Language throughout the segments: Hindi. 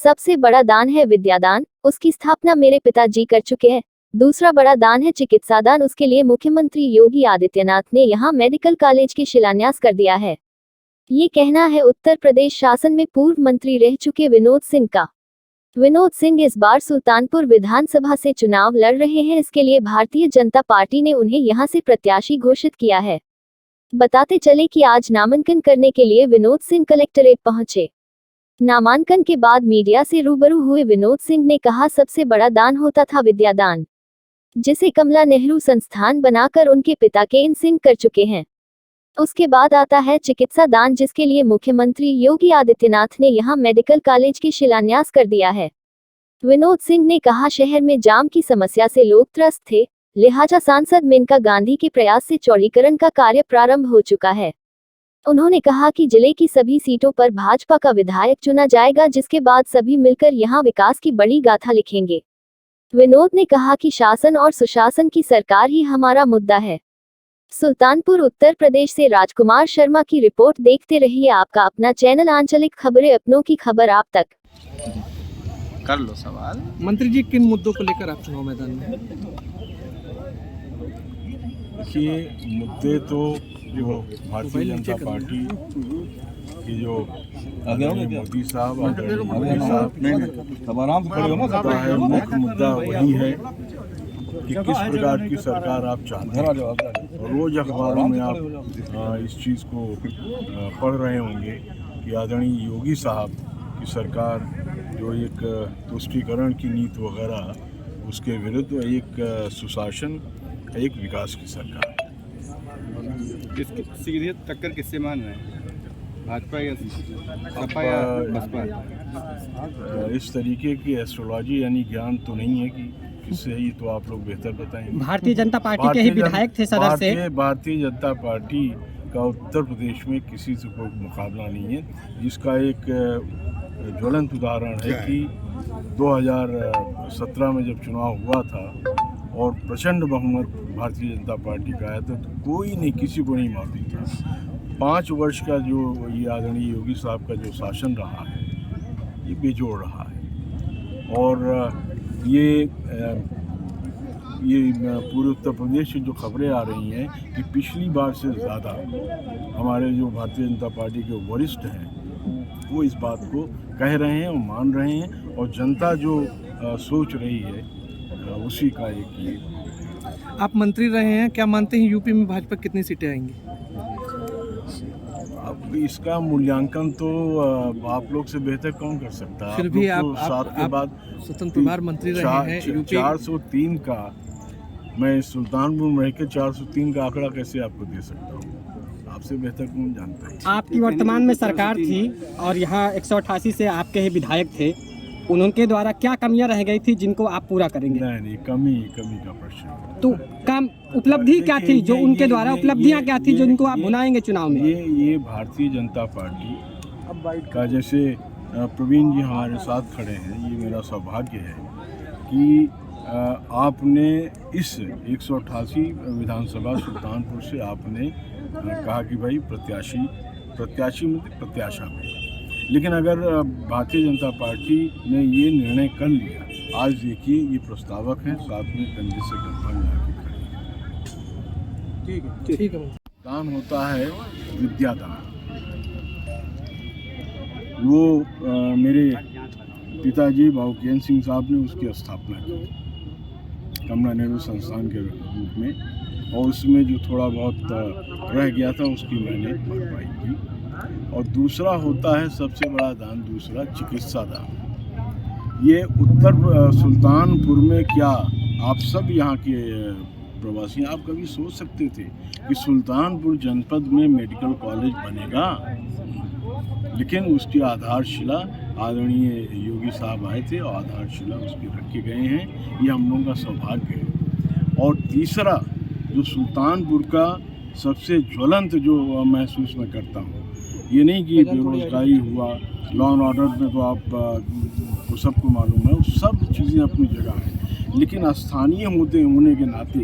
सबसे बड़ा दान है विद्यादान, उसकी स्थापना मेरे पिताजी कर चुके हैं। दूसरा बड़ा दान है चिकित्सा दान, उसके लिए मुख्यमंत्री योगी आदित्यनाथ ने यहाँ मेडिकल कॉलेज की शिलान्यास कर दिया है। ये कहना है उत्तर प्रदेश शासन में पूर्व मंत्री रह चुके विनोद सिंह का। विनोद सिंह इस बार सुल्तानपुर विधानसभा से चुनाव लड़ रहे हैं, इसके लिए भारतीय जनता पार्टी ने उन्हें यहां से प्रत्याशी घोषित किया है। बताते चले कि आज नामांकन करने के लिए विनोद सिंह कलेक्ट्रेट पहुंचे। नामांकन के बाद मीडिया से रूबरू हुए विनोद सिंह ने कहा, सबसे बड़ा दान होता था विद्यादान, जिसे कमला नेहरू संस्थान बनाकर उनके पिता केन सिंह कर चुके हैं। उसके बाद आता है चिकित्सा दान, जिसके लिए मुख्यमंत्री योगी आदित्यनाथ ने यहां मेडिकल कॉलेज की शिलान्यास कर दिया है। विनोद सिंह ने कहा, शहर में जाम की समस्या से लोग त्रस्त थे, लिहाजा सांसद मेनका गांधी के प्रयास से चौड़ीकरण का कार्य प्रारंभ हो चुका है। उन्होंने कहा कि जिले की सभी सीटों पर भाजपा का विधायक चुना जाएगा, जिसके बाद सभी मिलकर यहां विकास की बड़ी गाथा लिखेंगे। विनोद ने कहा कि शासन और सुशासन की सरकार ही हमारा मुद्दा है। सुल्तानपुर उत्तर प्रदेश से राजकुमार शर्मा की रिपोर्ट। देखते रहिए आपका अपना चैनल आंचलिक खबरें, अपनों की खबर आप तक। कर लो सवाल। मंत्री जी, किन मुद्दों को लेकर आप चुनाव मैदान में? देखिए, मुद्दे तो जो भारतीय जनता पार्टी की जो मोदी साहब मुख्य मुद्दा वही है कि किस प्रकार की सरकार आप चाहते हैं। रोज अखबारों में आप इस चीज़ को पढ़ रहे होंगे कि आदरणीय योगी साहब की सरकार जो एक तुष्टीकरण की नीति वगैरह, उसके विरुद्ध एक सुशासन, एक विकास की सरकार। सीधे टक्कर किससे मान रहे हैं, भाजपा या सपा या बसपा? इस तरीके की एस्ट्रोलॉजी यानी ज्ञान तो नहीं है कि किससे, ये तो आप लोग बेहतर बताएंगे। भारतीय जनता पार्टी के ही विधायक थे सदर से। भारतीय जनता पार्टी का उत्तर प्रदेश में किसी से कोई मुकाबला नहीं है, जिसका एक ज्वलंत उदाहरण है कि 2017 में जब चुनाव हुआ था और प्रचंड बहुमत भारतीय जनता पार्टी का आया था, तो कोई नहीं, किसी को नहीं मालूम था। 5 वर्ष का जो ये आदरणीय योगी साहब का जो शासन रहा है, ये बेजोड़ रहा है। और ये पूरे उत्तर प्रदेश से जो खबरें आ रही हैं कि पिछली बार से ज़्यादा हमारे जो भारतीय जनता पार्टी के वरिष्ठ हैं वो इस बात को कह रहे हैं और मान रहे हैं, और जनता जो सोच रही है उसी का एक ये। आप मंत्री रहे हैं, क्या मानते हैं यूपी में भाजपा कितनी सीटें आएंगी? अब इसका मूल्यांकन तो आप लोग से बेहतर कौन कर सकता है। फिर भी आप साथ के बाद स्वतंत्र प्रभार मंत्री रहे हैं। 403 का, मैं सुल्तानपुर में रहकर 403 का आंकड़ा कैसे आपको दे सकता हूँ, आपसे बेहतर कौन जानता है। आपकी वर्तमान में सरकार थी और यहाँ 188 से आपके ही विधायक थे, उनके द्वारा क्या कमियां रह गई थी जिनको आप पूरा करेंगे? नहीं, कमी का प्रश्न। तो काम उपलब्धि क्या थी जो उनके द्वारा, उपलब्धियां क्या थी जो उनको आप भुनाएंगे चुनाव में? ये भारतीय जनता पार्टी का, जैसे प्रवीण जी हमारे साथ खड़े हैं, ये मेरा सौभाग्य है कि आपने इस 188 विधानसभा सुल्तानपुर से आपने कहा कि भाई प्रत्याशी मतलब प्रत्याशा में। लेकिन अगर भारतीय जनता पार्टी ने ये निर्णय कर लिया, आज देखिए ये प्रस्तावक हैं, साथ में कंधे से कंधा मिला के खड़े हैं। ठीक है। दान होता है विद्यादान। वो मेरे पिताजी बाबू केन सिंह साहब ने उसकी स्थापना की कमला नेहरू संस्थान के रूप में, और उसमें जो थोड़ा बहुत रह गया था उसकी मैंने भरपाई की। और दूसरा होता है सबसे बड़ा दान, दूसरा चिकित्सा दान। ये उत्तर सुल्तानपुर में, क्या आप सब यहाँ के प्रवासी, आप कभी सोच सकते थे कि सुल्तानपुर जनपद में मेडिकल कॉलेज बनेगा? लेकिन उसकी आधारशिला आदरणीय योगी साहब आए थे और आधारशिला उसके रखे गए हैं, ये हम लोगों का सौभाग्य है। और तीसरा जो सुल्तानपुर का सबसे ज्वलंत जो महसूस मैं करता हूँ, ये नहीं कि बेरोजगारी हुआ, लॉ एंड ऑर्डर में तो आप को सबको मालूम है, सब चीज़ें अपनी जगह हैं, लेकिन स्थानीय मुद्दे होने के नाते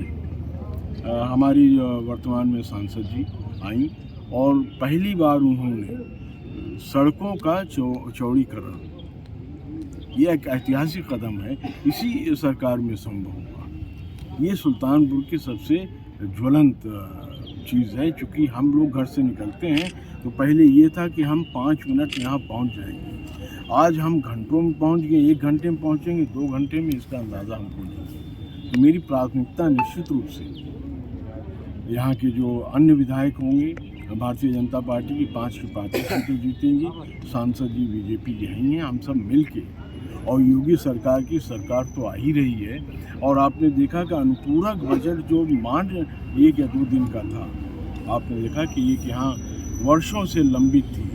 हमारी वर्तमान में सांसद जी आई और पहली बार उन्होंने सड़कों का चौड़ीकरण ये एक ऐतिहासिक कदम है, इसी सरकार में संभव हुआ। ये सुल्तानपुर की सबसे ज्वलंत चीज़ है, क्योंकि हम लोग घर से निकलते हैं तो पहले ये था कि हम 5 मिनट यहाँ पहुँच जाएंगे। आज हम घंटों में पहुँच गए, 1 घंटे में पहुँचेंगे, 2 घंटे में, इसका अंदाज़ा हमको नहीं है। तो मेरी प्राथमिकता निश्चित रूप से यहाँ के जो अन्य विधायक होंगे, भारतीय जनता पार्टी की 5 की 5 सीटें जीतेंगी, सांसद जी बीजेपी के ही हैं, हम सब मिल के, और योगी सरकार की सरकार तो आ ही रही है। और आपने देखा कि अनुपूरक बजट जो मान 1 या 2 दिन का था, आपने देखा कि एक यहाँ वर्षों से लंबित थी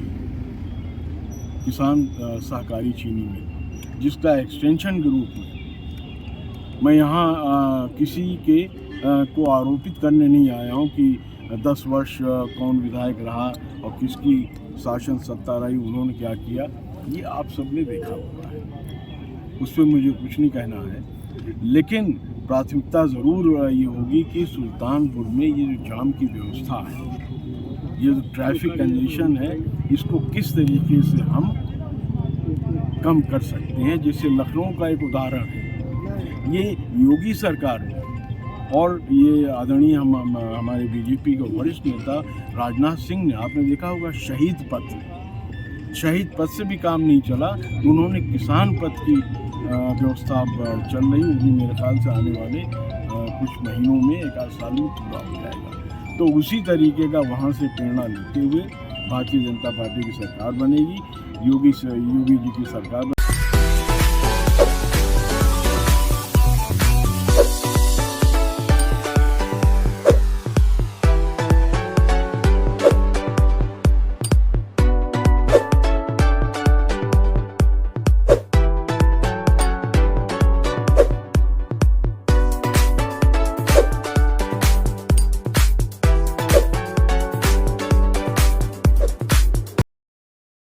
किसान सहकारी चीनी मिल, जिसका एक्सटेंशन के रूप में मैं यहाँ किसी के को आरोपित करने नहीं आया हूँ कि 10 वर्ष कौन विधायक रहा और किसकी शासन सत्ता रही, उन्होंने क्या किया, ये आप सबने देखा हुआ है, उस पर मुझे कुछ नहीं कहना है। लेकिन प्राथमिकता ज़रूर ये होगी कि सुल्तानपुर में ये जो जाम की व्यवस्था है, ये जो ट्रैफिक कंजेशन है, इसको किस तरीके से हम कम कर सकते हैं। जैसे लखनऊ का एक उदाहरण है, ये योगी सरकार ने और ये आदरणीय हमारे बीजेपी के वरिष्ठ नेता राजनाथ सिंह ने, आपने देखा होगा शहीद पथ से भी काम नहीं चला, उन्होंने किसान पथ की व्यवस्था चल रही, वो भी मेरे ख्याल से आने वाले कुछ महीनों में, 1 साल में पूरा हो जाएगा। तो उसी तरीके का वहाँ से प्रेरणा लेते हुए भारतीय जनता पार्टी की सरकार बनेगी, योगी जी की सरकार